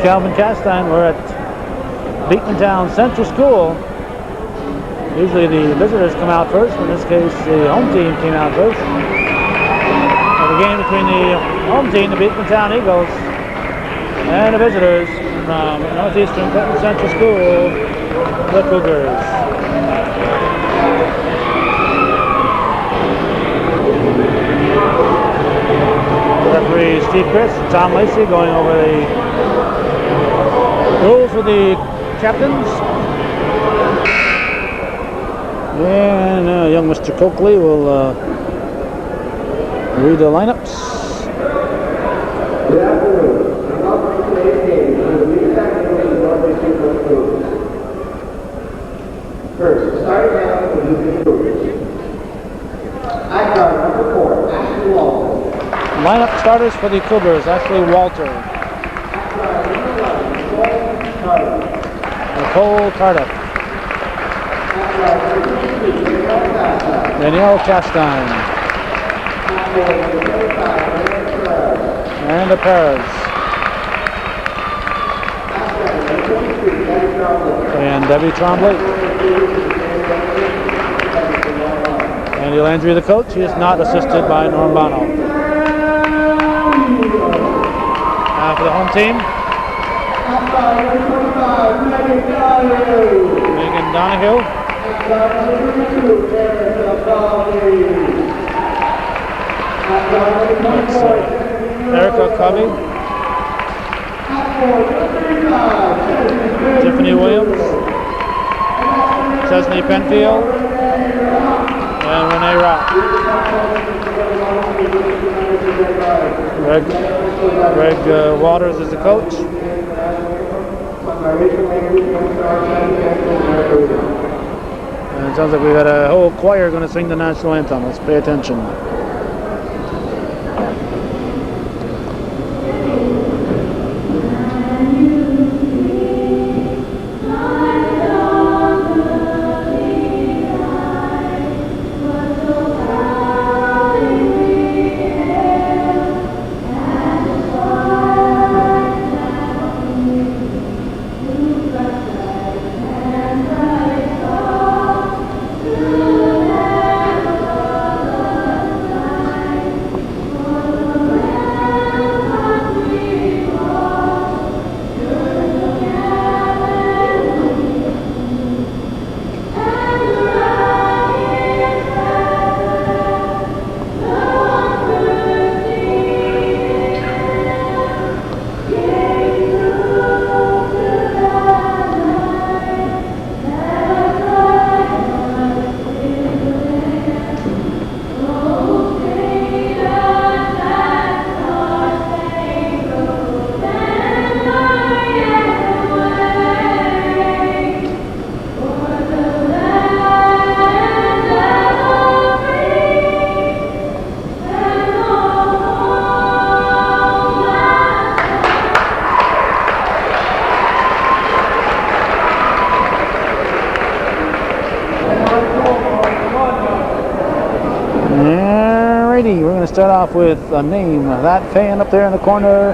Calvin Castine. We're at Beekmantown Central School. Usually the visitors come out first, but in this case the home team came out first. The game between the home team, the Beekmantown Eagles, and the visitors from Northeastern Clinton Central School, the Cougars. Referee Steve Chris and Tom Lacey going over the rules for the captains. And young Mr. Coakley will read the lineups. Good afternoon. And welcome to today's game for the BCS Eagles and Northeastern Clinton Cougars. First, starting out with the BCS Cougars. At guard number 4, Ashley Walter. Lineup starters for the Cougars, Ashley Walter. Nicole Cardiff. Danielle Castine. Amanda Perez. And Debbie Trombley. Andy Landry, the coach. He is not assisted by Norm Bono. Now for the home team. Megan Donahue. Erica Covey. Tiffany Williams. Chesney Penfield. And Renee Rock. Greg Waters is the coach. And it sounds like we got a whole choir going to sing the national anthem. Let's pay attention. We're going to start off with a name. That fan up there in the corner.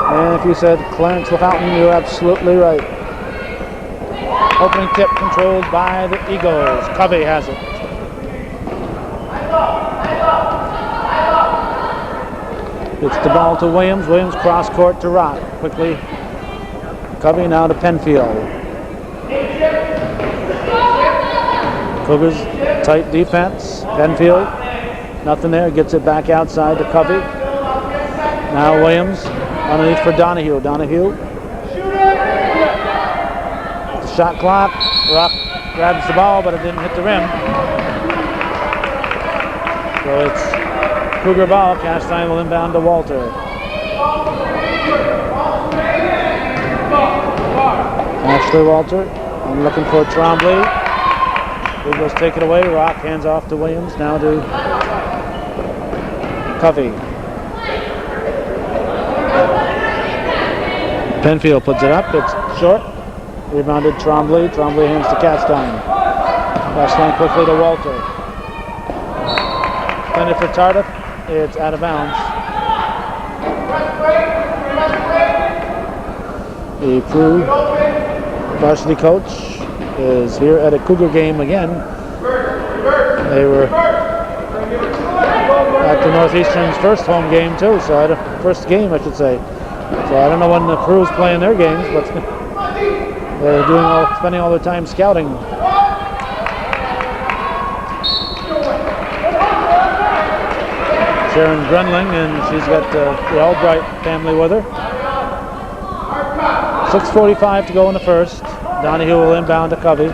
And if you said Clarence LaFountain, you're absolutely right. Opening tip controlled by the Eagles. Covey has it. It's the ball to Williams. Williams cross court to Rock. Quickly. Covey now to Penfield. Cougars tight defense. Penfield. Nothing there. Gets it back outside to Covey. Now Williams underneath for Donahue. Donahue. The shot clock. Rock grabs the ball, but it didn't hit the rim. So it's Cougar ball. Castine will inbound to Walter. Ashley Walter. I'm looking for Trombley. Eagles take it away. Rock hands off to Williams. Now to Covey. Penfield puts it up. It's short. Rebounded Trombley. Trombley hands to Castine. Castine quickly to Walter. Intended for Tardif. It's out of bounds. The Prue varsity coach is here at a Cougar game again. They were at the Northeastern's first home game too, so first game I should say. So I don't know when the Prue's playing their games, but they're spending all their time scouting. Sharon Grunling, and she's got the Albright family with her. 6:45 to go in the first. Donahue will inbound to Covey.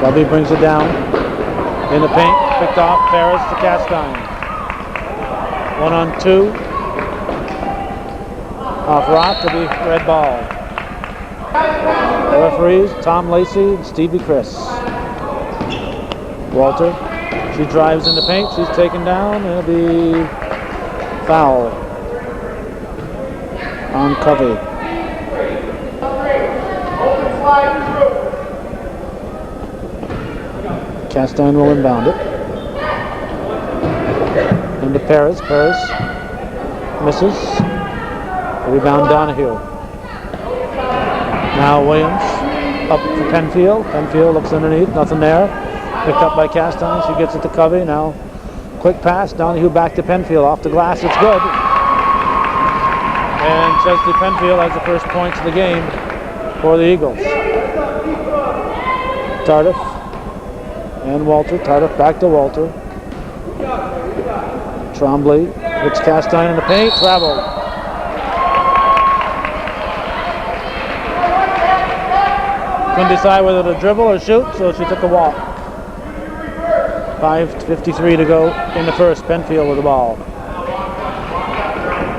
Covey brings it down. In the paint, picked off Ferris to Castine. 1-on-2. Off Rock to be red ball. The referees, Tom Lacey and Stevie Chris. Walter, she drives in the paint, she's taken down, it'll be foul on Covey. Castine will inbound it. Into Paris. Paris misses. Rebound Donahue. Now Williams up for Penfield. Penfield looks underneath, nothing there. Picked up by Castine. She gets it to Covey. Now quick pass. Donahue back to Penfield. Off the glass. It's good. And Chesley Penfield has the first points of the game for the Eagles. Tardif and Walter. Tardif back to Walter. Trombley puts Castine in the paint. Travel. Couldn't decide whether to dribble or shoot, so she took a walk. 5:53 to go in the first. Penfield with the ball.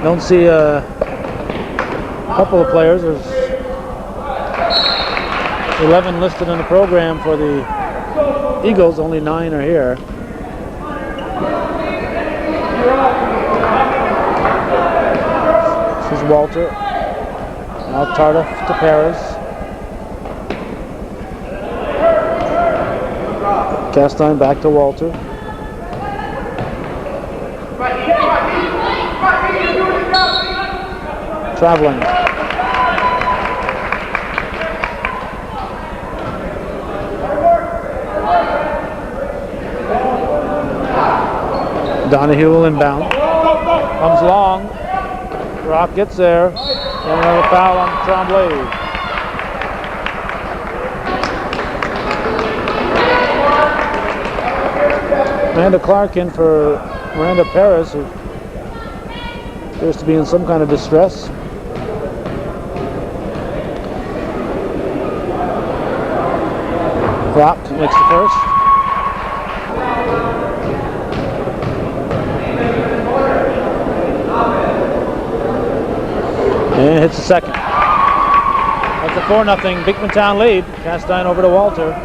Don't see a couple of players. There's 11 listed in the program for the Eagles. Only 9 are here. This is Walter. Now Tardif to Paris. Castine back to Walter. Traveling. Donahue will inbound. Comes long. Rock gets there. And another foul on Trombley. Amanda Clark in for Miranda Paris, who appears to be in some kind of distress. Rock makes the first. And hits the second. That's a 4-0 Beekmantown lead. Castine over to Walter.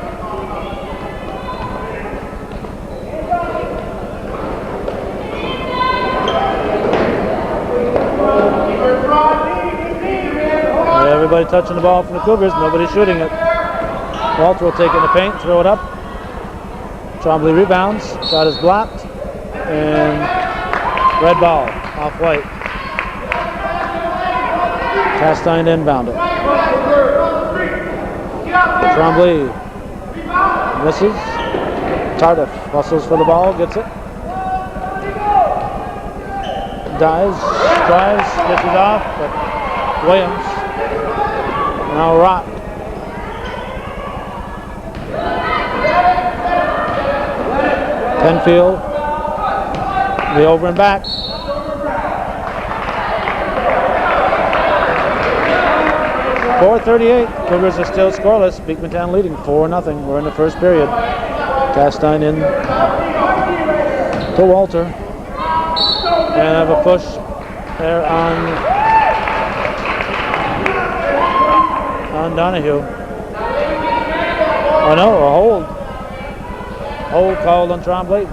Everybody touching the ball from the Cougars, nobody shooting it. Walter will take it in the paint, throw it up. Trombley rebounds, shot is blocked, and red ball, off white. Castine inbound it. Trombley misses. Tardif hustles for the ball, gets it. Dives, drives, gets it off, but Williams. Now Rock. Penfield. The over and back. .438. Cougars are still scoreless. Beekmantown leading 4-0. We're in the first period. Castine in to Walter. And have a push there on Donahue. Oh no, a hold. Hold called on Trombley.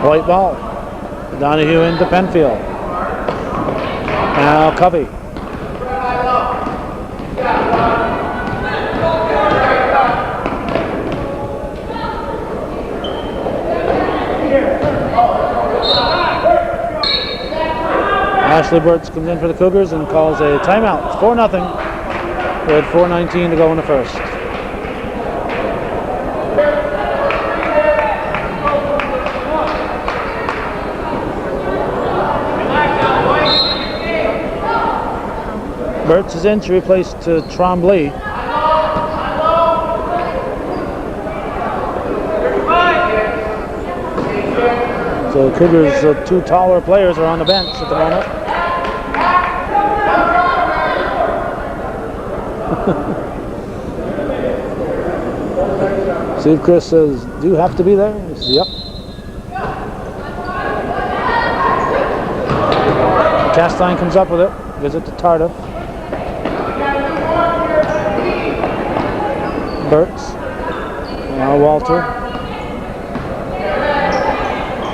White ball. Donahue into Penfield. Now Covey. Ashley Burtz comes in for the Cougars and calls a timeout. It's 4-0 with 4:19 to go in the first. Burtz is in to replace Trombley. So the Cougars' two taller players are on the bench at the moment. See if Chris says, do you have to be there? He says, yep. Castine comes up with it, gives it to Tardif. Burtz. Now Walter.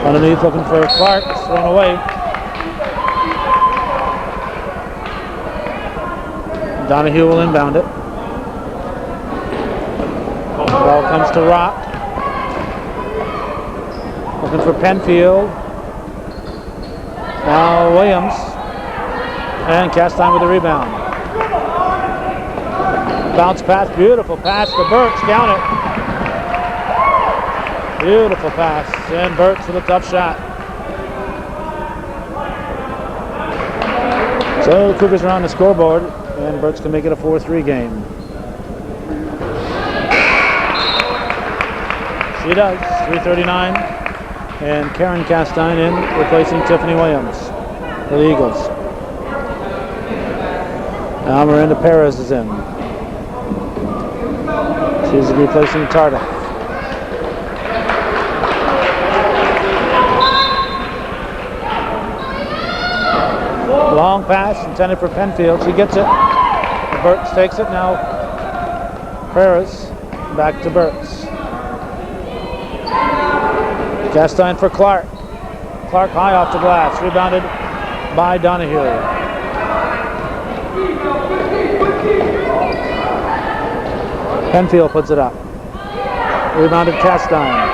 Underneath looking for Clark, thrown away. Donahue will inbound it. Ball comes to Rock. Looking for Penfield. Now Williams. And Castine with the rebound. Bounce pass, beautiful pass to Burtz, down it. Beautiful pass, and Burtz with a tough shot. So the Cougars are on the scoreboard, and Burtz can make it a 4-3 game. She does, 3:39, and Karen Castine in, replacing Tiffany Williams for the Eagles. Now Miranda Perez is in. She's replacing Tardif. Long pass intended for Penfield. She gets it. Burtz takes it now. Perez back to Burtz. Castine for Clark. Clark high off the glass. Rebounded by Donahue. Penfield puts it up. Rebounded Castine.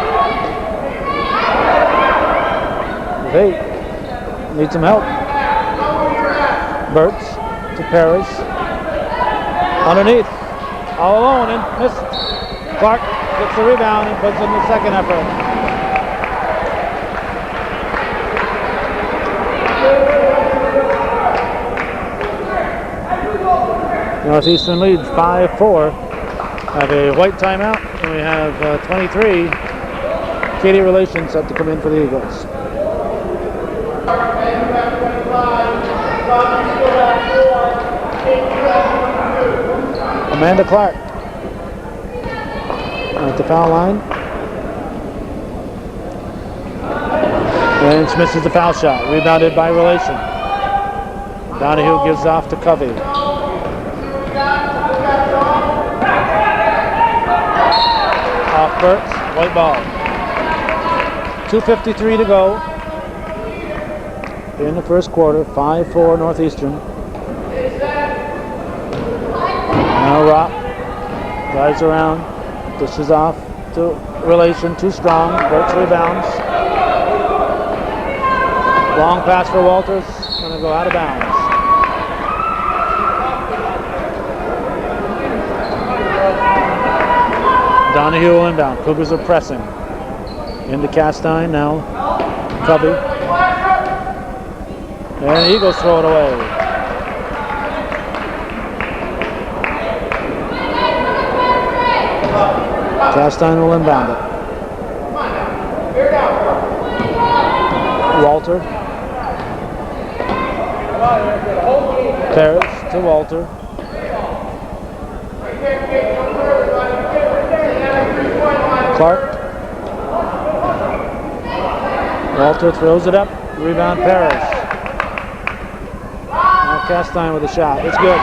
Hey, need some help. Burtz to Perez. Underneath. All alone and missed. Clark gets the rebound and puts in the second effort. Northeastern leads 5-4. Have a white timeout, and we have 23. Katie Relations set to come in for the Eagles. Amanda Clark at the foul line. And she misses the foul shot. Rebounded by Relation. Donahue gives off to Covey. Off Burtz, white ball. 2:53 to go in the first quarter. 5-4 Northeastern. Now Rock drives around, dishes off to Relation, too strong. Burtz rebounds. Long pass for Walters, going to go out of bounds. Donahue will inbound. Cougars are pressing. Into Castine now. Covey. And the Eagles throw it away. Castine will inbound it. Walter. Perez to Walter. Clark. Walter throws it up. Rebound Perez. Now Castine with a shot. It's good.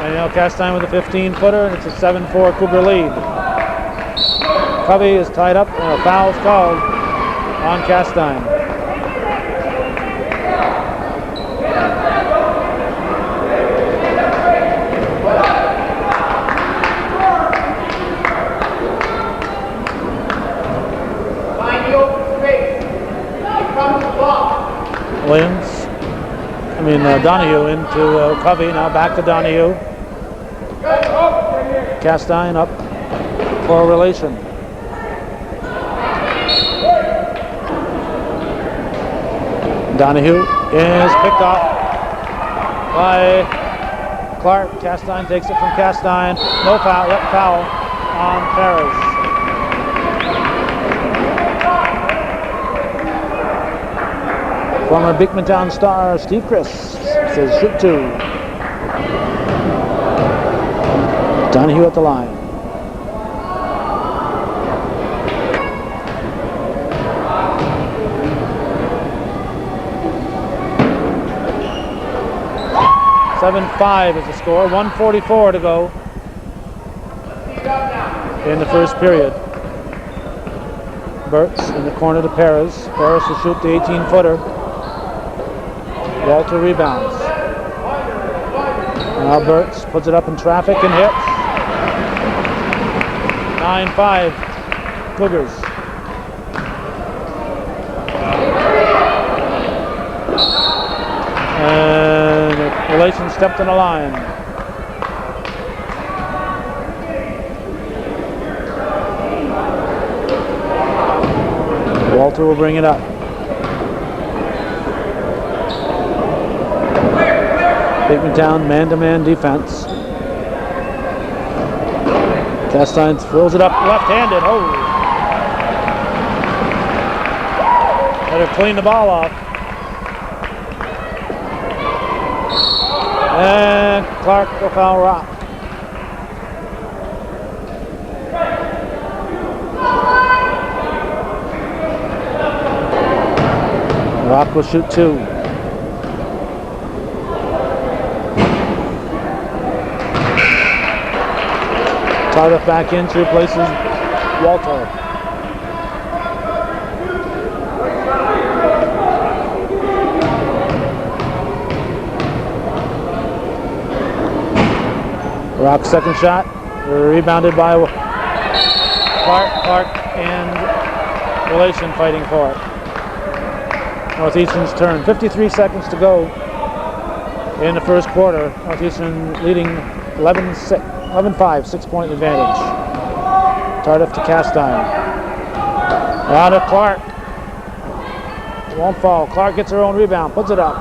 And now Castine with a 15-footer, and it's a 7-4 Cougar lead. Covey is tied up, and a foul's called on Castine. Donahue into Covey. Now back to Donahue. Castine up for relation. Donahue is picked off by Clark. Castine takes it from Castine. No foul, yep, foul on Perez. Former Beekmantown star Steve Chris says shoot 2. Donahue at the line. (7-5) is the score. 1:44 to go in the first period. Burtz in the corner to Perez. Perez will shoot the 18-footer. Walter rebounds. Now Burtz puts it up in traffic and hits. 9-5 Cougars. And relation stepped on the line. Walter will bring it up. Beekmantown man-to-man defense. Castine throws it up left-handed. Oh! Better clean the ball off. And Clark will foul Rock. Rock will shoot 2. Tardif back in to replaces Walter. Rock's second shot, rebounded by Clark and relation fighting for it. Northeastern's turn. 53 seconds to go in the first quarter. Northeastern leading 11-5, 6-point advantage. Tardif to Castine. Out of Clark. Won't fall. Clark gets her own rebound, puts it up.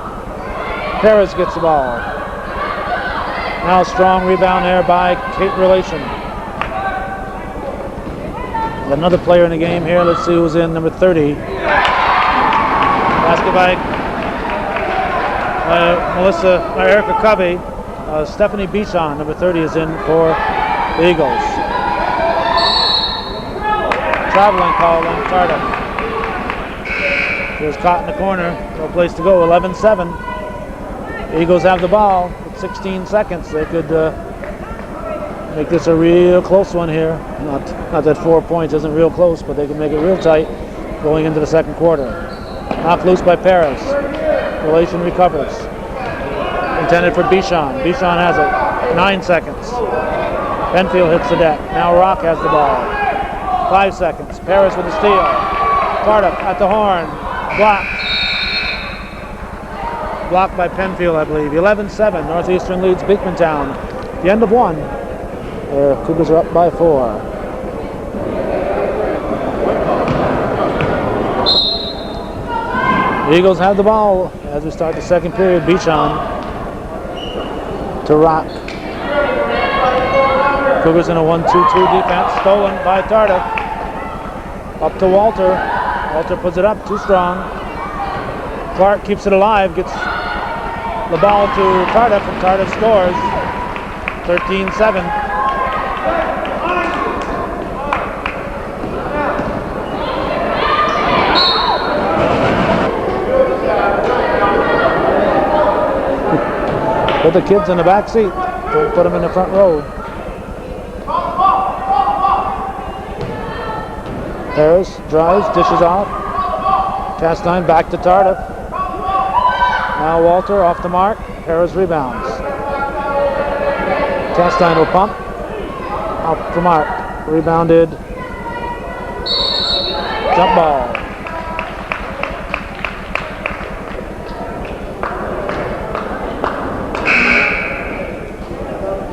Perez gets the ball. Now strong rebound there by Kate Relation. Another player in the game here. Let's see who's in, number 30. Basket by Erica Covey. Stephanie Bichon, number 30, is in for the Eagles. Traveling call on Tardif. She was caught in the corner. No place to go. 11-7. The Eagles have the ball with 16 seconds. They could make this a real close one here. Not that 4 points isn't real close, but they can make it real tight going into the second quarter. Knocked loose by Perez. Relation recovers. Intended for Bichon. Bichon has it. 9 seconds. Penfield hits the deck. Now Rock has the ball. 5 seconds. Perez with the steal. Tardif at the horn. Blocked by Penfield, I believe. 11-7. Northeastern leads Beekmantown. At the end of 1. The Cougars are up by 4. The Eagles have the ball as we start the second period. Bichon to Rock. Cougars in a 1-2-2 defense. Stolen by Tardif. Up to Walter. Walter puts it up, too strong. Clark keeps it alive, gets the ball to Tardif, and Tardif scores. 13-7. Put the kids in the back seat. Don't put them in the front row. Harris drives, dishes off. Castine back to Tardif. Now Walter off the mark. Harris rebounds. Castine will pump. Off the mark. Rebounded. Jump ball.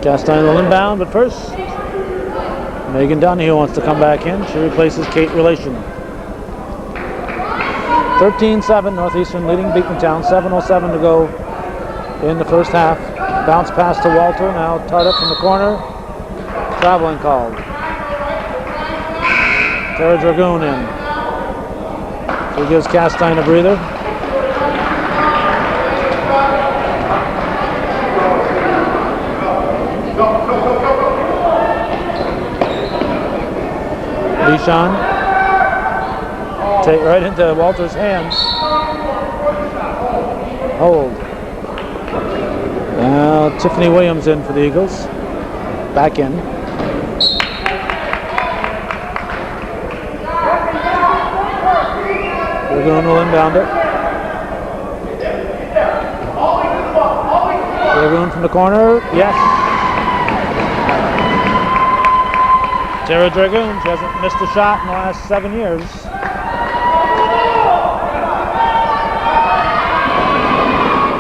Castine will inbound, but first, Megan Donahue wants to come back in. She replaces Kate Relation. 13-7, Northeastern leading Beekmantown. 7:07 to go in the first half. Bounce pass to Walter, now Tardif from the corner. Traveling called. Tara Dragoon in. She gives Castine a breather. Deshawn. Take right into Walter's hands. Hold. Now Tiffany Williams in for the Eagles. Back in. Dragoon will inbound it. Dragoon from the corner. Yes. Tara Dragoon, she hasn't missed a shot in the last 7 years.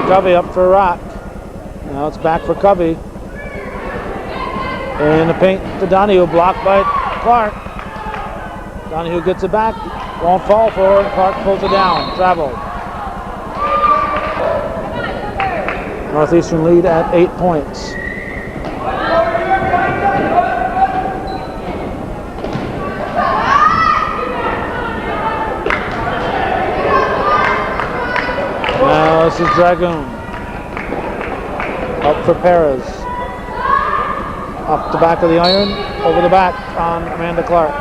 Covey up for a rock. Now it's back for Covey. And the paint to Donahue, blocked by Clark. Donahue gets it back, won't fall for it. Clark pulls it down, travel. Northeastern lead at 8 points. Now this is Dragoon. Up for Perez. Up the back of the iron, over the back on Amanda Clark.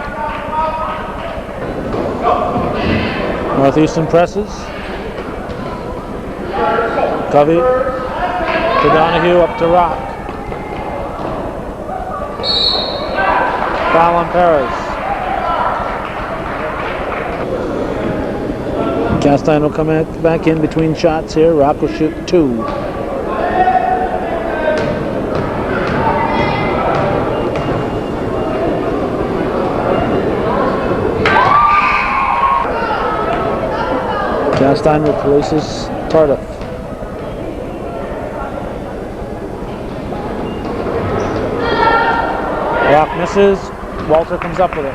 Northeastern presses. Covey to Donahue, up to Rock. Foul on Perez. Castine will come back in between shots here. Rock will shoot 2. Castine replaces Tardif. Rock misses. Walter comes up with it.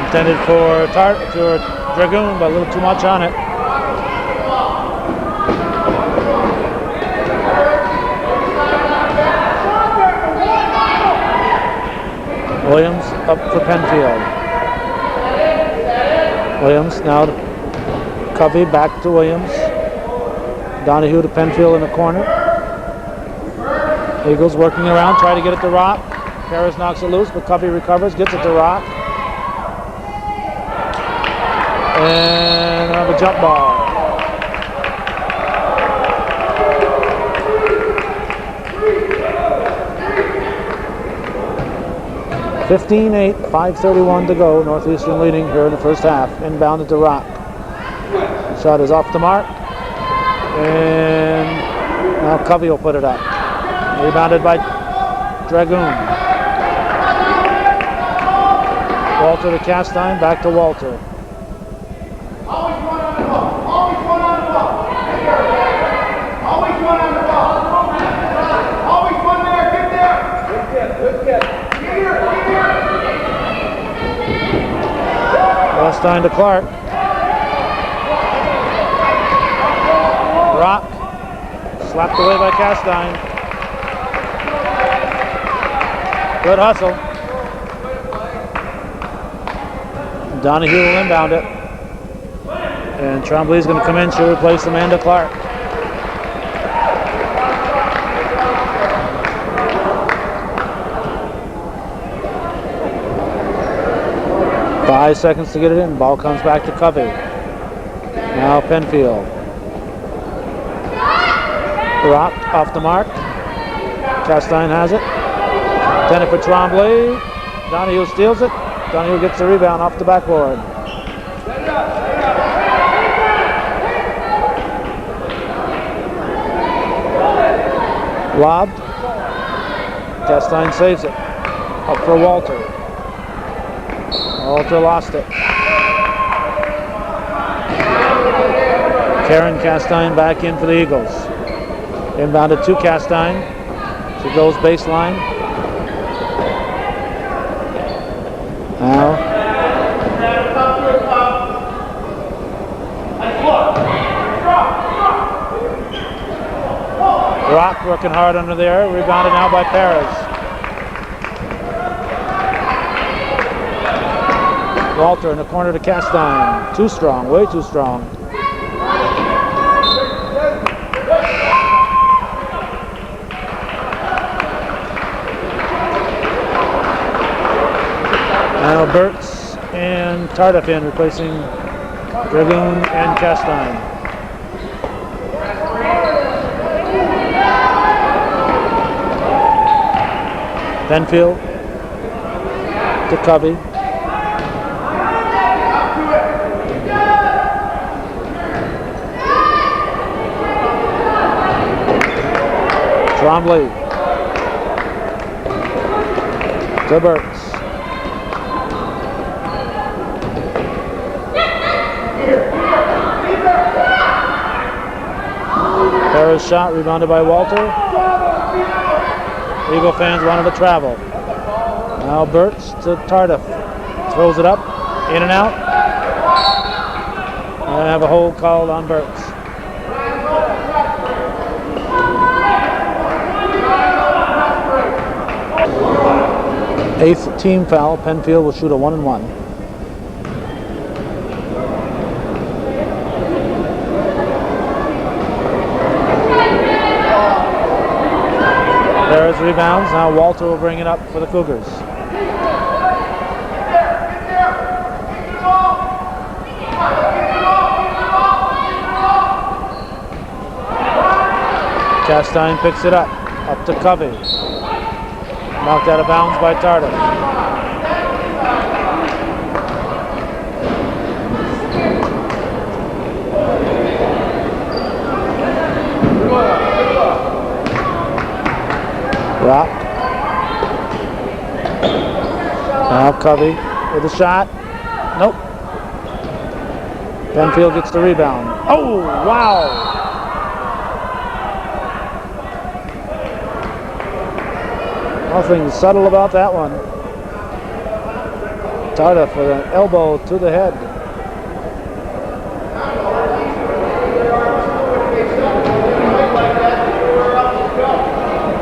Intended for Dragoon, but a little too much on it. Williams up for Penfield. Williams now to Covey, back to Williams. Donahue to Penfield in the corner. Eagles working around, try to get it to Rock. Harris knocks it loose, but Covey recovers, gets it to Rock. And another jump ball. (15-8), 5:31 to go. Northeastern leading here in the first half. Inbounded to Rock. Shot is off the mark. And now Covey will put it up. Rebounded by Dragoon. Walter to Castine, back to Walter. Always one on the ball. Always one on the ball. Always one on the ball. Always one there. Get there. Good kid. Castine to Clark. Rock. Slapped away by Castine. Good hustle. Donahue will inbound it. And Trombley's going to come in. She'll replace Amanda Clark. Five seconds to get it in. Ball comes back to Covey. Now Penfield. Rock off the mark. Castine has it. Intended for Trombley. Donahue steals it. Donahue gets the rebound off the backboard. Lobbed. Castine saves it. Up for Walter. Walter lost it. Karen Castine back in for the Eagles. Inbounded to Castine. She goes baseline. Now Rock working hard under there. Rebounded now by Perez. Walter in the corner to Castine. Too strong, way too strong. Now Burtz and Tardif in, replacing Dragoon and Castine. Penfield to Covey. Trombley to Burtz. Perez shot, rebounded by Walter. Eagle fans wanted to travel. Now Burtz to Tardif. Throws it up, in and out. And I have a hold called on Burtz. Eighth team foul. Penfield will shoot a 1-and-1. There's rebounds. Now Walter will bring it up for the Cougars. Castine picks it up to Covey. Knocked out of bounds by Tardif. Rock. Now Covey with a shot. Nope. Penfield gets the rebound. Oh, wow. Nothing subtle about that one. Tardif with an elbow to the head.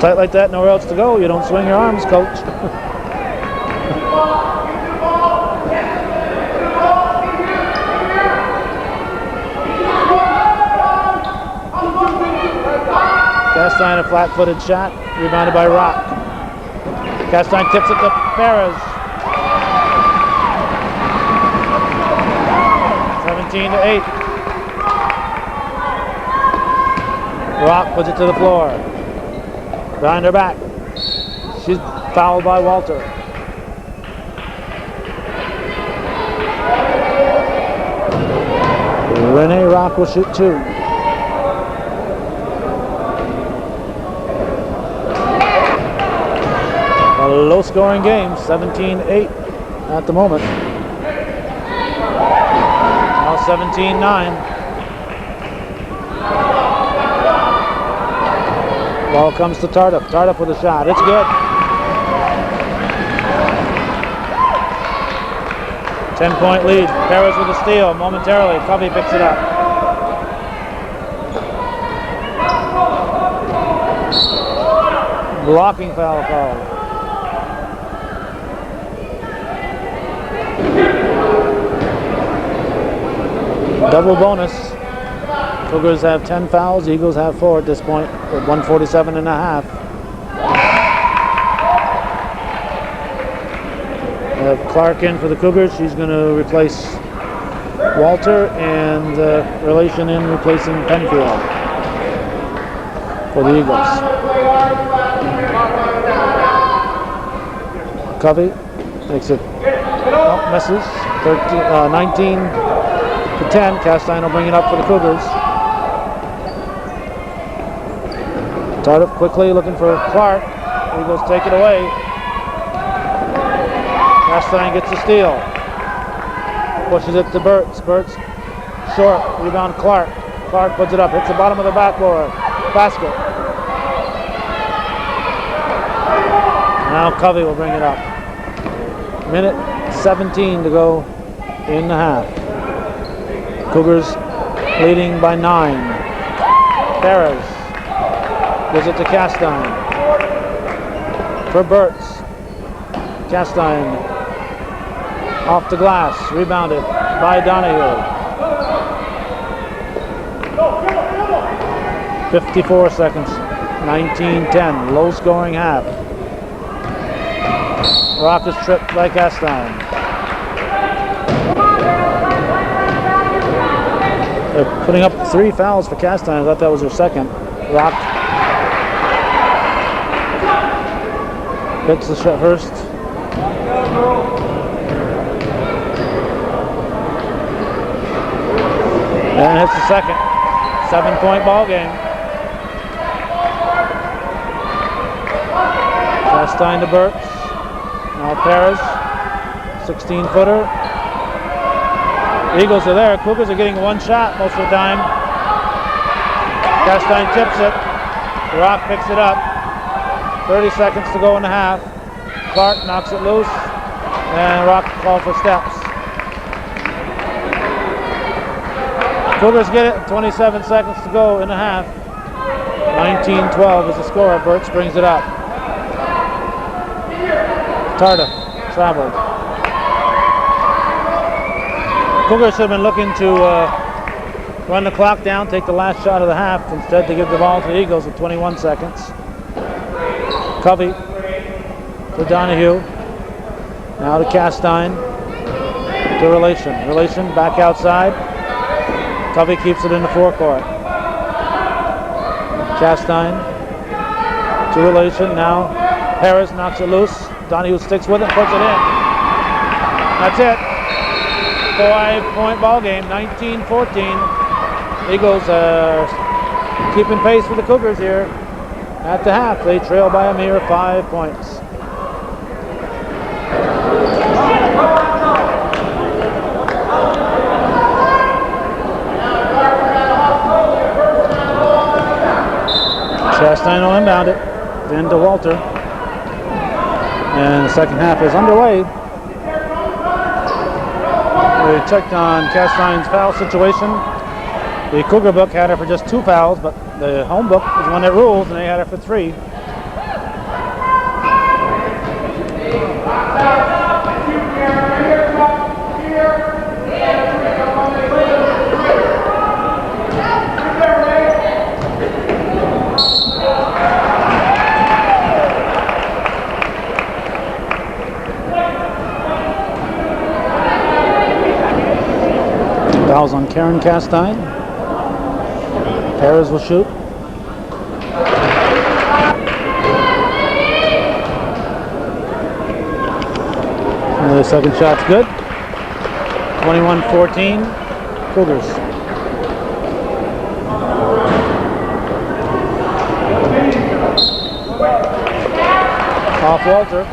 Tight like that, nowhere else to go. You don't swing your arms, coach. Castine a flat-footed shot, rebounded by Rock. Castine tips it to Perez. 17-8. Rock puts it to the floor. Behind her back. She's fouled by Walter. Renee Rock will shoot 2. A low-scoring game, 17-8 at the moment. Now 17-9. Ball comes to Tardif. Tardif with a shot. It's good. 10-point lead. Perez with a steal momentarily. Covey picks it up. Blocking foul called. Double bonus. Cougars have 10 fouls. Eagles have 4 at this point with 147.5. Have Clark in for the Cougars. She's going to replace Walter, and relation in replacing Penfield for the Eagles. Covey makes it, misses. 19-10. Castine will bring it up for the Cougars. Tardif quickly looking for Clark. Eagles take it away. Castine gets the steal. Pushes it to Burtz. Burtz short. Rebound Clark. Clark puts it up, hits the bottom of the backboard. Basket. Now Covey will bring it up. Minute 17 to go in the half. Cougars leading by 9. Perez gives it to Castine. For Burtz. Castine off the glass, rebounded by Donahue. 54 seconds, 19-10, low scoring half. Rock is tripped by Castine. They're putting up 3 fouls for Castine. I thought that was their second. Rock hits the shot first. And hits the second. 7-point ball game. Castine to Burtz. Now Perez. 16-footer. Eagles are there. Cougars are getting one shot most of the time. Castine tips it. Rock picks it up. 30 seconds to go in the half. Clark knocks it loose. And Rock called for steps. Cougars get it. 27 seconds to go in the half. 19-12 is the score. Burtz brings it up. Tarda traveled. Cougars should have been looking to run the clock down, take the last shot of the half. Instead, they give the ball to the Eagles with 21 seconds. Covey to Donahue. Now to Castine. To Relation. Relation back outside. Covey keeps it in the forecourt. Castine to Relation. Now Perez knocks it loose. Donahue sticks with it, puts it in. That's it. 5-point ball game, 19-14. Eagles are keeping pace with the Cougars here at the half. They trail by a mere 5 points. Castine will inbound it. Then to Walter. And the second half is underway. We checked on Castine's foul situation. The Cougar book had her for just 2 fouls, but the home book is one that rules, and they had her for 3. Fouls on Karen Castine. Perez will shoot. The second shot's good. 21-14, Cougars. Off Walter.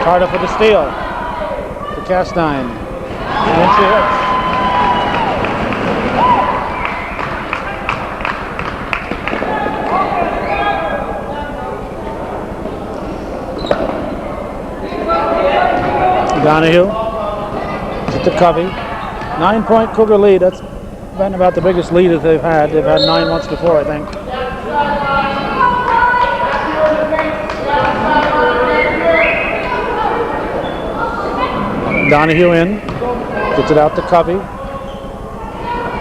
Tarda for the steal. To Castine. And she hits. Donahue to Covey. 9-point Cougar lead. That's been about the biggest lead that they've had. They've had 9 once before, I think. Donahue in. Gets it out to Covey.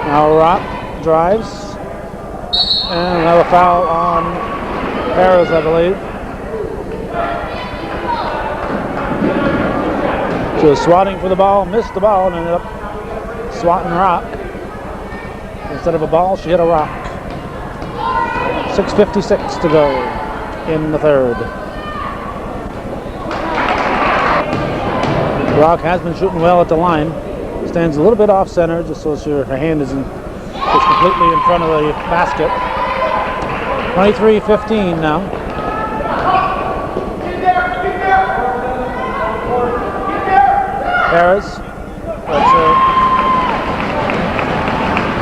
Now Rock drives. And another foul on Perez, I believe. She was swatting for the ball, missed the ball, and ended up swatting Rock. Instead of a ball, she hit a rock. 6:56 to go in the third. Rock has been shooting well at the line. Stands a little bit off center, just so her hand is completely in front of the basket. 23-15 now. Get there, Perez.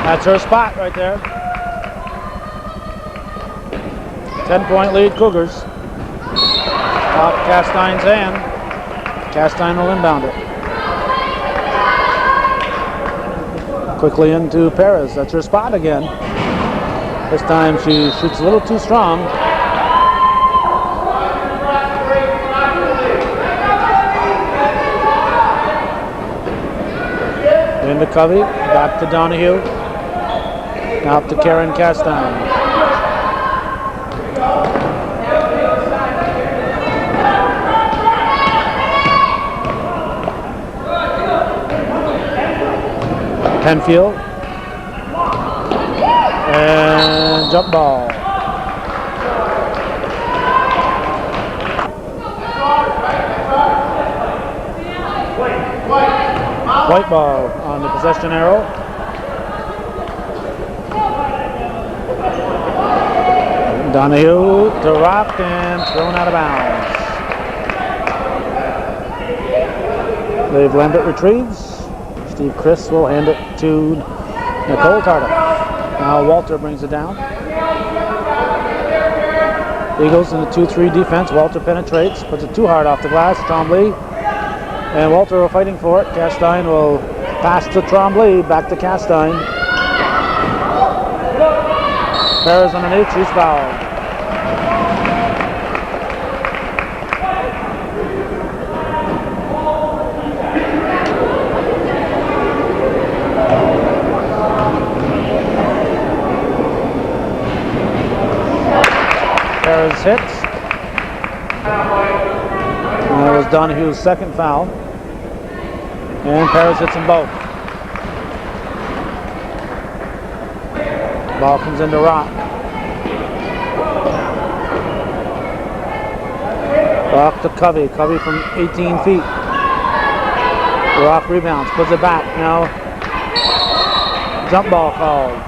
That's her spot right there. 10-point lead, Cougars. Off Castine's hand. Castine will inbound it. Quickly into Perez. That's her spot again. This time she shoots a little too strong. Into Covey. Back to Donahue. Now up to Karen Castine. Penfield. And jump ball. White ball on the possession arrow. Donahue to Rock and thrown out of bounds. Dave Lambert retrieves. Steve Chris will hand it to Nicole Tardif. Now Walter brings it down. Eagles in the 2-3 defense. Walter penetrates, puts it too hard off the glass. Trombley and Walter are fighting for it. Castine will pass to Trombley, back to Castine. Perez underneath, she's fouled. Perez hits. And that was Donahue's second foul. And Perez hits them both. Ball comes into Rock. Rock to Covey. Covey from 18 feet. Rock rebounds, puts it back. Now jump ball called.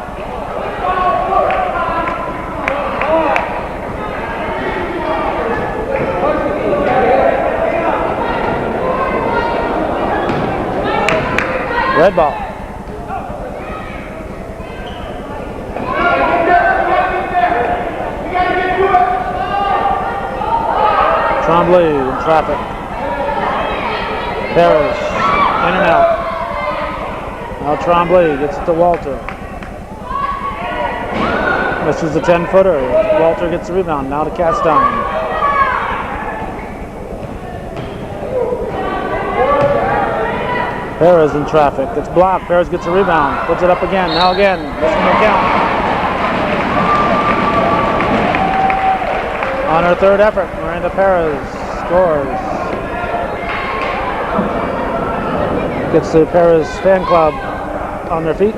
Red ball. Trombley in traffic. Perez in and out. Now Trombley gets it to Walter. Misses the 10-footer. Walter gets the rebound. Now to Castine. Perez in traffic. It's blocked. Perez gets a rebound. Puts it up again. Now again. This one will count. On her third effort, Miranda Perez scores. Gets the Perez fan club on their feet.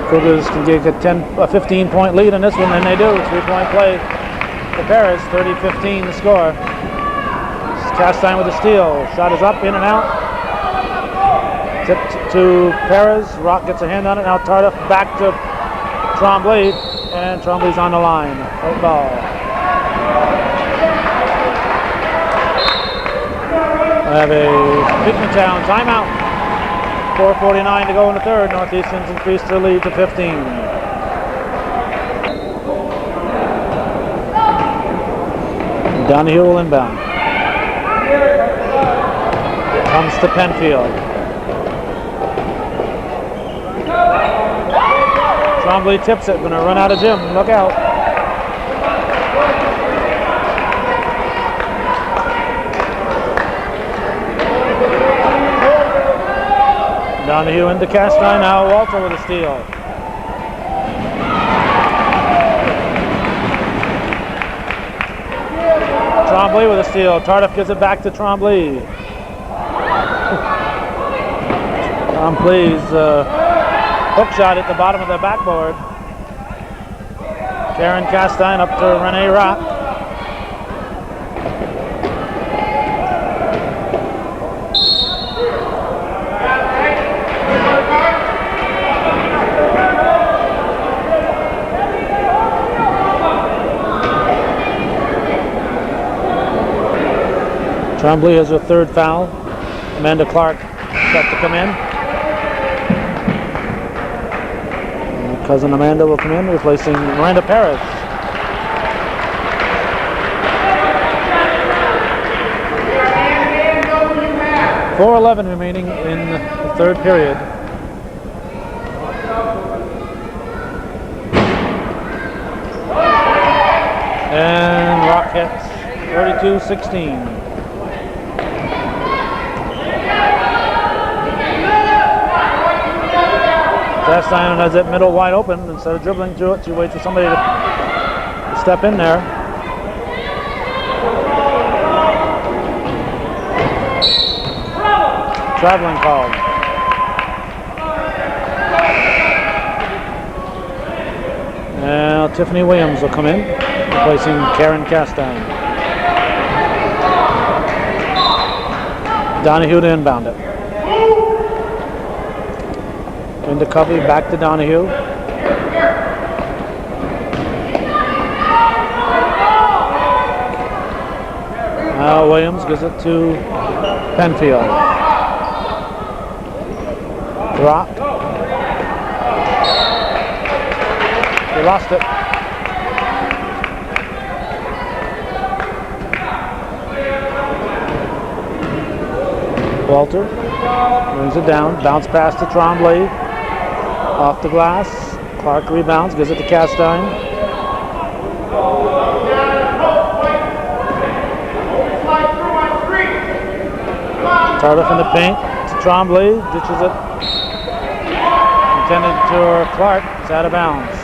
Cougars can get a 15-point lead in this one, and they do. 3-point play for Perez. 30-15 the score. Castine with a steal. Shot is up, in and out. Tipped to Perez. Rock gets a hand on it. Now Tardif back to Trombley. And Trombley's on the line. White ball. I have a Beekmantown timeout. 4:49 to go in the third. Northeastern's increased their lead to 15. Donahue will inbound. Comes to Penfield. Trombley tips it. Going to run out of Jim. Look out. Donahue into Castine. Now Walter with a steal. Trombley with a steal. Tardif gives it back to Trombley. Trombley's hook shot at the bottom of the backboard. Karen Castine up to Renee Rock. Trombley has her third foul. Amanda Clark set to come in. And cousin Amanda will come in, replacing Miranda Perez. 4:11 remaining in the third period. And Rock hits 32-16. Castine has that middle wide open. Instead of dribbling through it, she waits for somebody to step in there. Traveling called. Now Tiffany Williams will come in, replacing Karen Castine. Donahue to inbound it. Into Covey, back to Donahue. Now Williams gives it to Penfield. Rock. They lost it. Walter brings it down. Bounce pass to Trombley. Off the glass. Clark rebounds. Gives it to Castine. Tardif in the paint. To Trombley. Ditches it. Intended to Clark. It's out of bounds.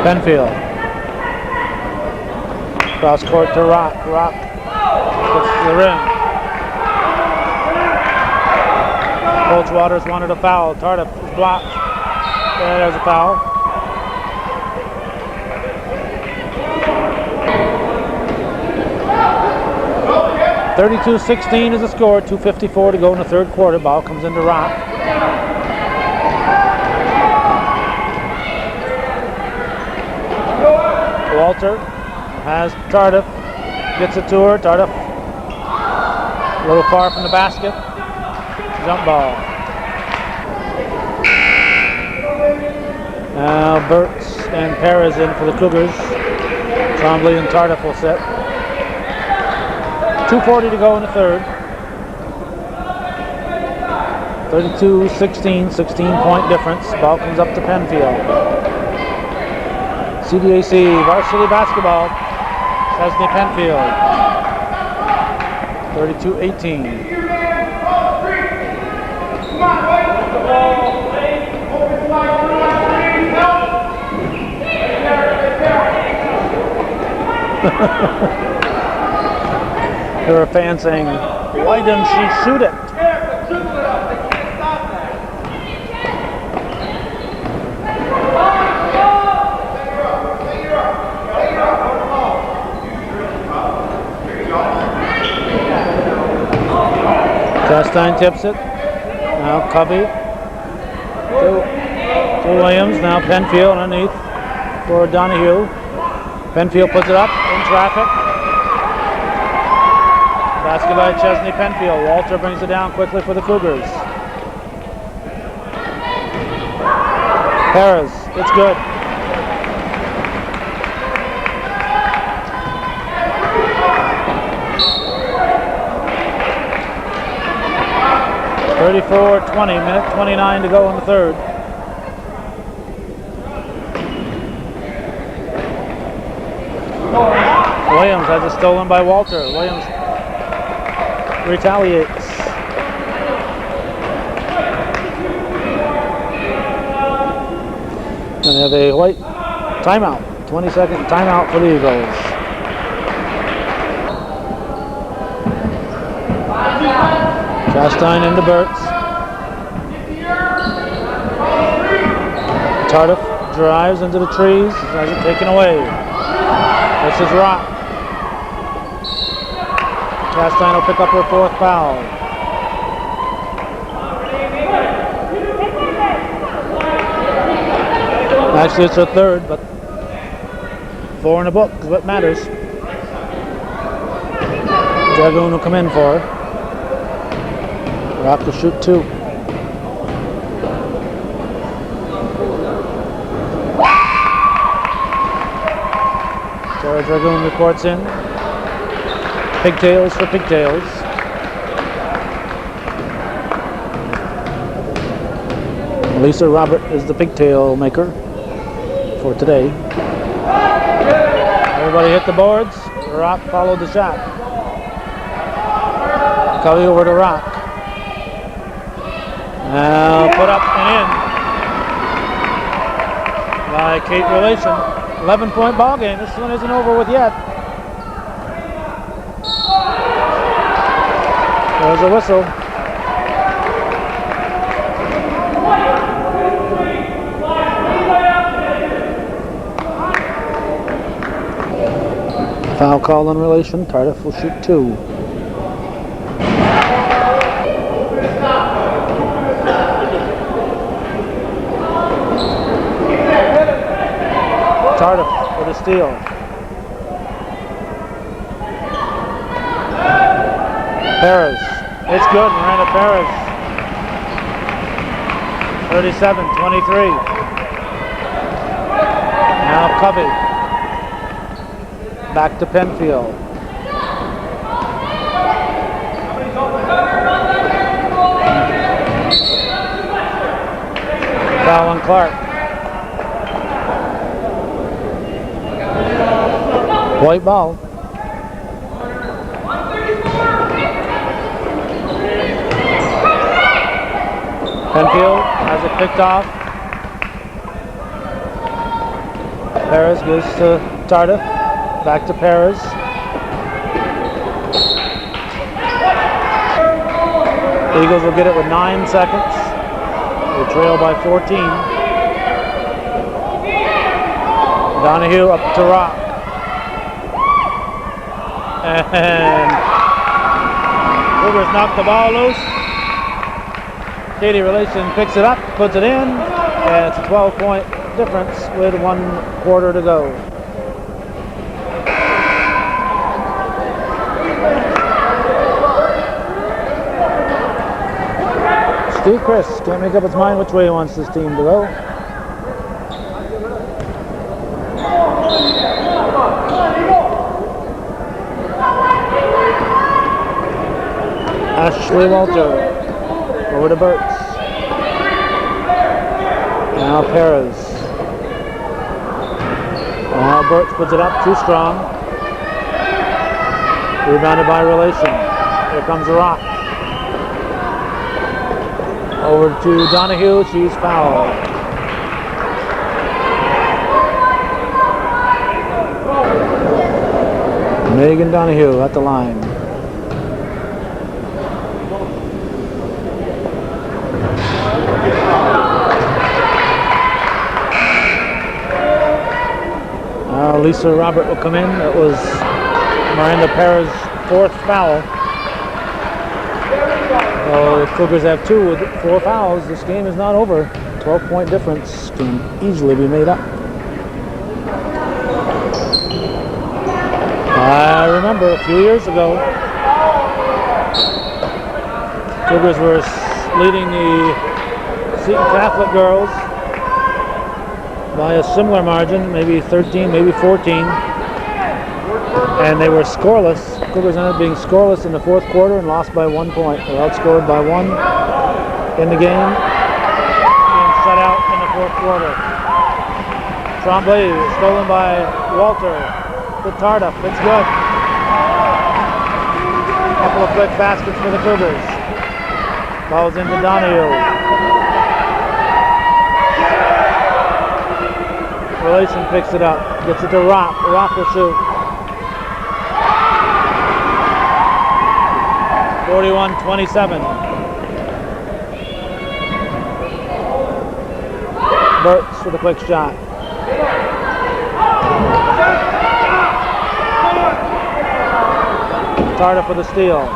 Penfield. Cross court to Rock. Rock gets to the rim. Coach Waters wanted a foul. Tardif is blocked. And there's a foul. (32-16) is the score. 2:54 to go in the third quarter. Ball comes into Rock. Walter has Tardif. Gets it to her. Tardif a little far from the basket. Jump ball. Now Burtz and Perez in for the Cougars. Trombley and Tardif will sit. 2:40 to go in the third. 32-16, 16-point difference. Ball comes up to Penfield. CDAC varsity basketball. Chesney Penfield. 32-18. There were fans saying, "Why didn't she shoot it?" Castine tips it. Now Covey to Williams. Now Penfield underneath for Donahue. Penfield puts it up in traffic. Basket by Chesney Penfield. Walter brings it down quickly for the Cougars. Perez, it's good. (34-20), minute 29 to go in the third. Williams has it stolen by Walter. Williams retaliates. And they have a white timeout. 20-second timeout for the Eagles. Castine into Burtz. Tardif drives into the trees. Has it taken away. This is Rock. Castine will pick up her fourth foul. Actually, it's her third, but 4 in the book is what matters. Dragoon will come in for her. Rock will shoot 2. Sarah Dragoon reports in. Pigtails for pigtails. Lisa Robert is the pigtail maker for today. Everybody hit the boards. Rock followed the shot. Cully over to Rock. Now put up and in by Kate Relation. 11-point ball game. This one isn't over with yet. There's a whistle. Foul call on Relation. Tardif will shoot 2. Tardif with a steal. Perez. It's good. Miranda Perez. 37-23. Now Covey. Back to Penfield. Foul on Clark. White ball. Penfield has it picked off. Perez goes to Tardif. Back to Perez. The Eagles will get it with 9 seconds. They trail by 14. Donahue up to Rock. And Cougars knocked the ball loose. Katie Relation picks it up, puts it in, and it's a 12-point difference with 1 quarter to go. Steve Chris can't make up his mind which way he wants this team to go. Ashley Walter over to Burtz. Now Perez. Now Burtz puts it up too strong. Rebounded by Relation. Here comes Rock. Over to Donahue. She's fouled. Megan Donahue at the line. Lisa Robert will come in. That was Miranda Perez's 4th foul. So the Cougars have 2 with 4 fouls. This game is not over. 12-point difference can easily be made up. I remember a few years ago, Cougars were leading the Seton Catholic girls by a similar margin, maybe 13, maybe 14, and they were scoreless. Cougars ended up being scoreless in the 4th quarter and lost by 1 point. They were outscored by 1 in the game, being shut out in the 4th quarter. Tremblay stolen by Walter to Tardif. It's good. Couple of quick baskets for the Cougars. Balls into Donahue. Relation picks it up, gets it to Rock. Rock will shoot. 41-27. Burtz with a quick shot. Tardif with a steal.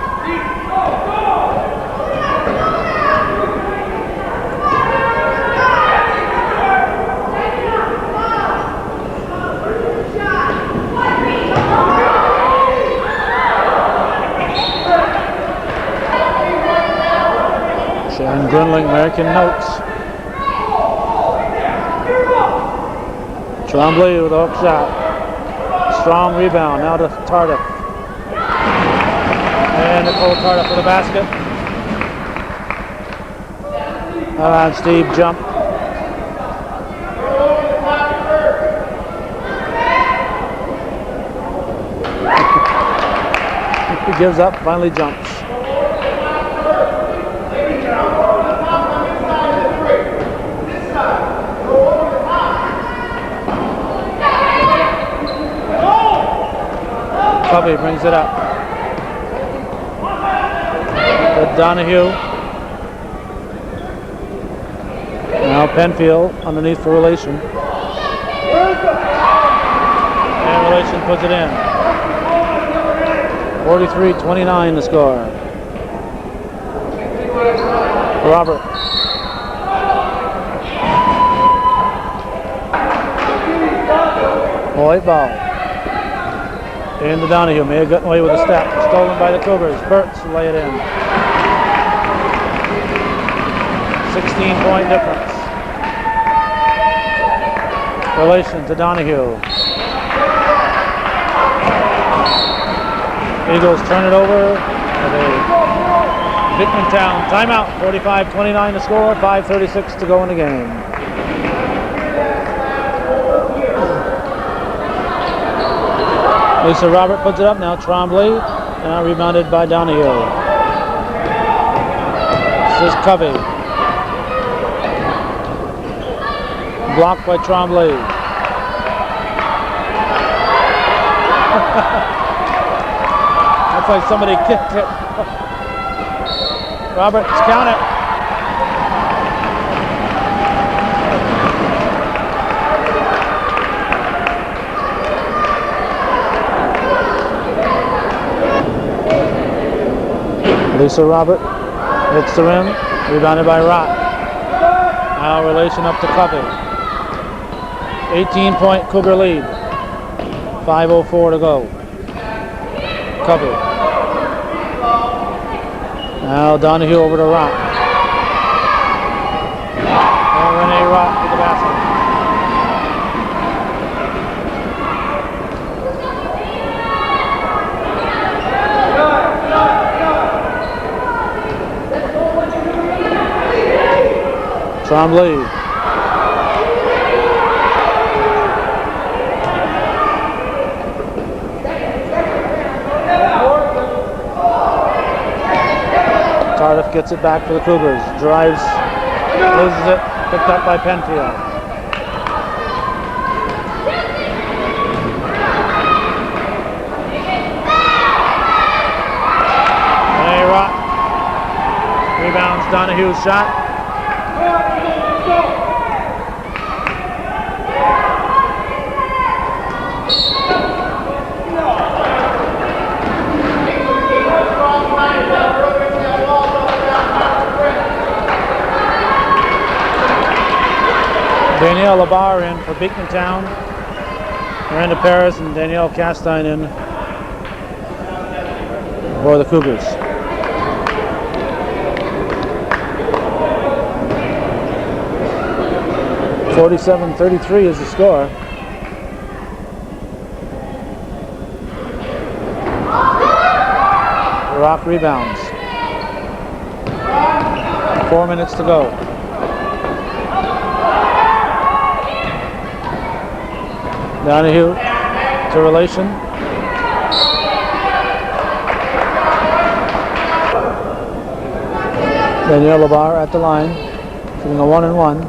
And Grindling American Notes. Trombley with a hook shot. Strong rebound. Now to Tardif. And Nicole Tardif for the basket. Steve jump. He gives up, finally jumps. Covey brings it up. With Donahue. Now Penfield underneath for Relation. And Relation puts it in. 43-29 the score. Robert. White ball. Into Donahue. May have gotten away with a step. Stolen by the Cougars. Burt's lay it in. 16-point difference. Relation to Donahue. Eagles turn it over to the Beekmantown timeout. 45-29 to score, 5:36 to go in the game. Lisa Robert puts it up now. Trombley, now rebounded by Donahue. This is Covey. Blocked by Trombley. Looks like somebody kicked it. Roberts, count it. Lisa Robert hits the rim, rebounded by Rock. Now Relation up to Covey. 18-point Cougar lead. 5:04 to go. Covey. Now Donahue over to Rock. And Renee Rock with the basket. Trombley. Tardif gets it back for the Cougars. Drives, loses it, picked up by Penfield. Renee Rock rebounds Donahue's shot. Danielle Labar in for Beekmantown. Miranda Paris and Danielle Castine in for the Cougars. (47-33) is the score. Rock rebounds. 4 minutes to go. Donahue to Relation. Danielle Labar at the line, shooting a 1-and-1.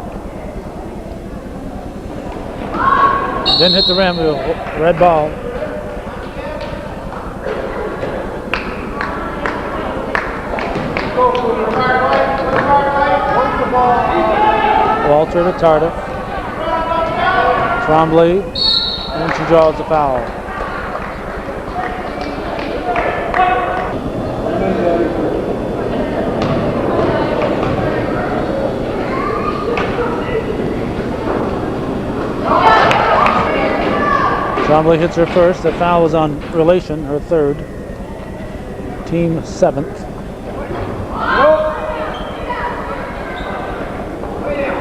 Didn't hit the rim, red ball. Walter to Tardif. Trombley. And she draws the foul. Trombley hits her first. The foul was on Relation, her third. Team 7th.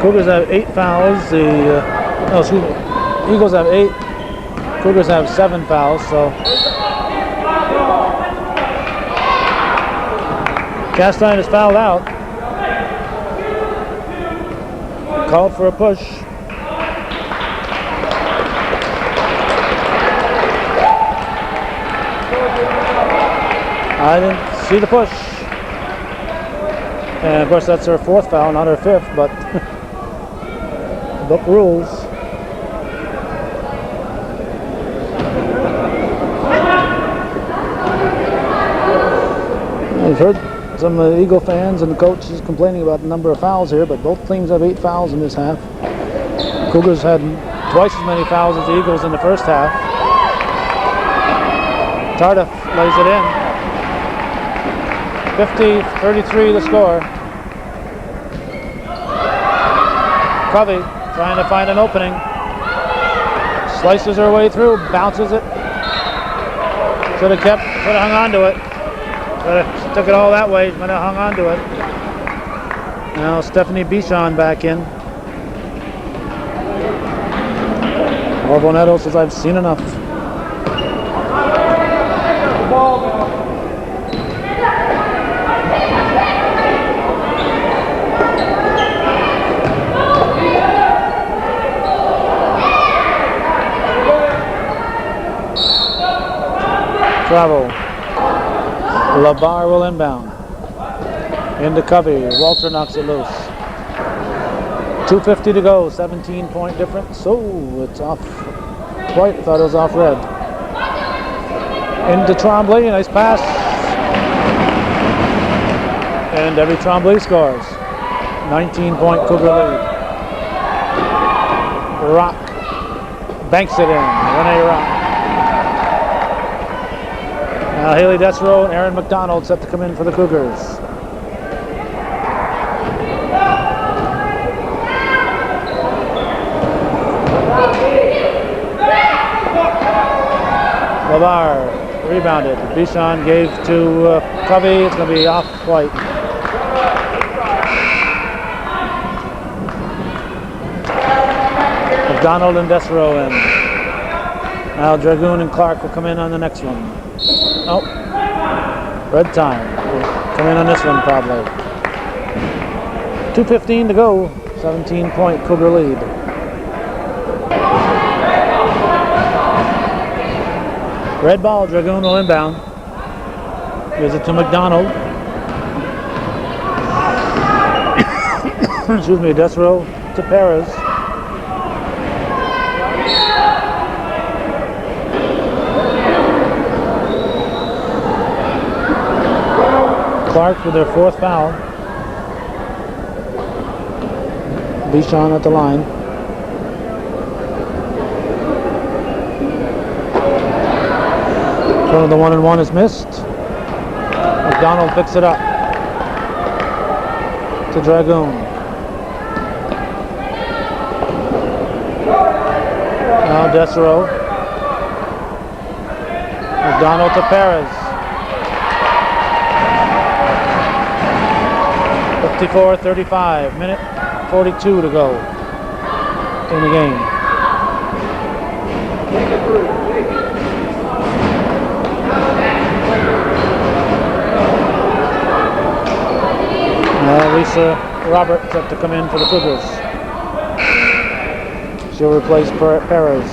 Cougars have 8 fouls. No, excuse me. Eagles have 8. Cougars have 7 fouls. So Castine is fouled out. Called for a push. I didn't see the push. And of course that's her 4th foul, not her 5th, but the book rules. I've heard some Eagle fans and the coach is complaining about the number of fouls here, but both teams have 8 fouls in this half. Cougars had twice as many fouls as the Eagles in the first half. Tardif lays it in. 50-33 the score. Covey trying to find an opening. Slices her way through, bounces it. Should have hung on to it. But if she took it all that way, she might have hung on to it. Now Stephanie Bichon back in. Bonetto says, I've seen enough. Travel. LaBar will inbound. Into Covey. Walter knocks it loose. 2:50 to go. 17-point difference. Oh, it's off. White thought it was off red. Into Trombley. Nice pass. And Debbie Trombley scores. 19-point Cougar lead. Rock banks it in. Renee Rock. Now Haley Desrow and Aaron McDonald set to come in for the Cougars. LaBar rebounded. Bichon gave to Covey. It's going to be off White. McDonald and Desrow in. Now Dragoon and Clark will come in on the next one. Oh, red time. We'll come in on this one probably. 2:15 to go. 17-point Cougar lead. Red ball. Dragoon will inbound. Gives it to McDonald. Excuse me. Desrow to Perez. Clark with their 4th foul. Bichon at the line. Front of the 1-and-1 is missed. McDonald picks it up to Dragoon. Now Desrow. McDonald to Perez. 54-35, minute 42 to go in the game. Lisa Roberts set to come in for the Cougars. She'll replace Perez.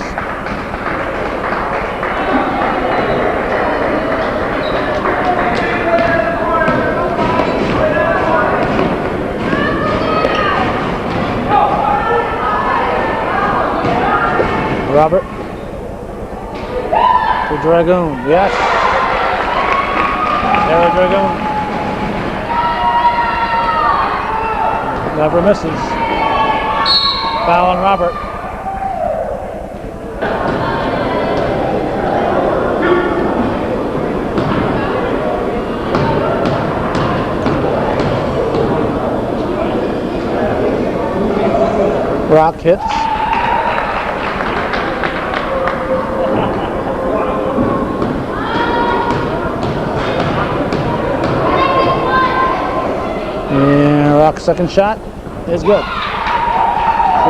Robert to Dragoon. Yes. Sarah Dragoon. Never misses. Foul on Robert. Rock hits. And Rock's second shot is good.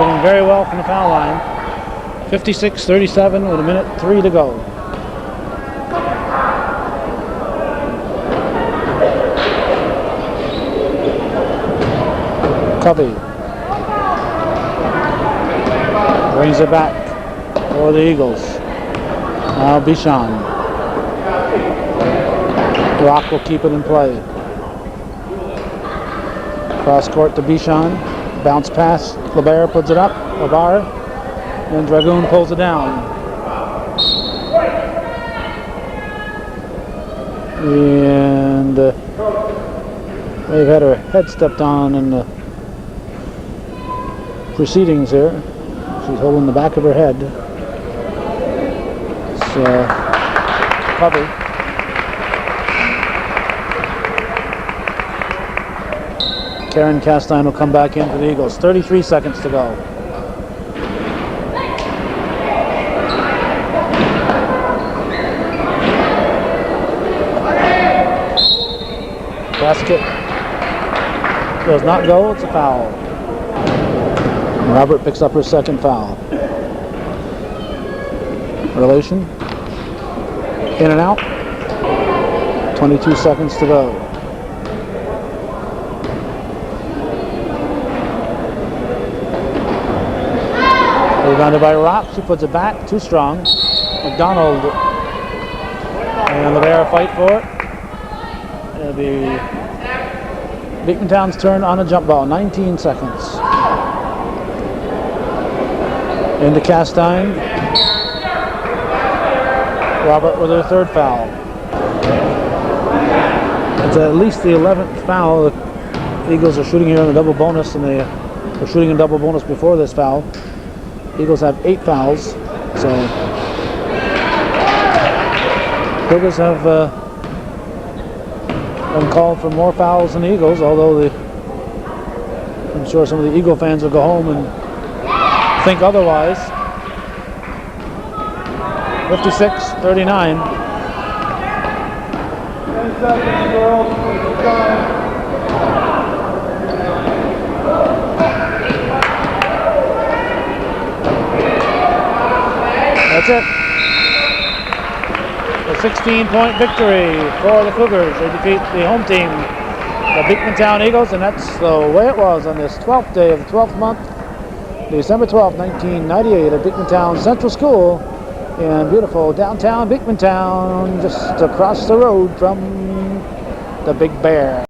shooting very well from the foul line. 56-37 with 1:03 to go. Covey brings it back for the Eagles. Now Bichon. Rock will keep it in play. Cross court to Bichon. Bounce pass. LeBaire puts it up. Labar. And Dragoon pulls it down. And they've had her head stepped on in the proceedings here. She's holding the back of her head. So, Covey. Karen Castine will come back in for the Eagles. 33 seconds to go. Basket does not go. It's a foul. Robert picks up her second foul. Relation. In and out. 22 seconds to go. Rebounded by Rock. She puts it back. Too strong. McDonald and LeBaire fight for it. It'll be Beekmantown's turn on a jump ball. 19 seconds. Into Castine. Robert with her third foul. It's at least the 11th foul. The Eagles are shooting here in a double bonus, and they were shooting in double bonus before this foul. Eagles have 8 fouls, so Cougars have been called for more fouls than the Eagles, although I'm sure some of the Eagle fans will go home and think otherwise. 56-39. 10 seconds, girls. That's it. A 16-point victory for the Cougars. They defeat the home team, the Beekmantown Eagles, and that's the way it was on this 12th day of the 12th month, December 12th, 1998, at Beekmantown Central School in beautiful downtown Beekmantown, just across the road from the Big Bear.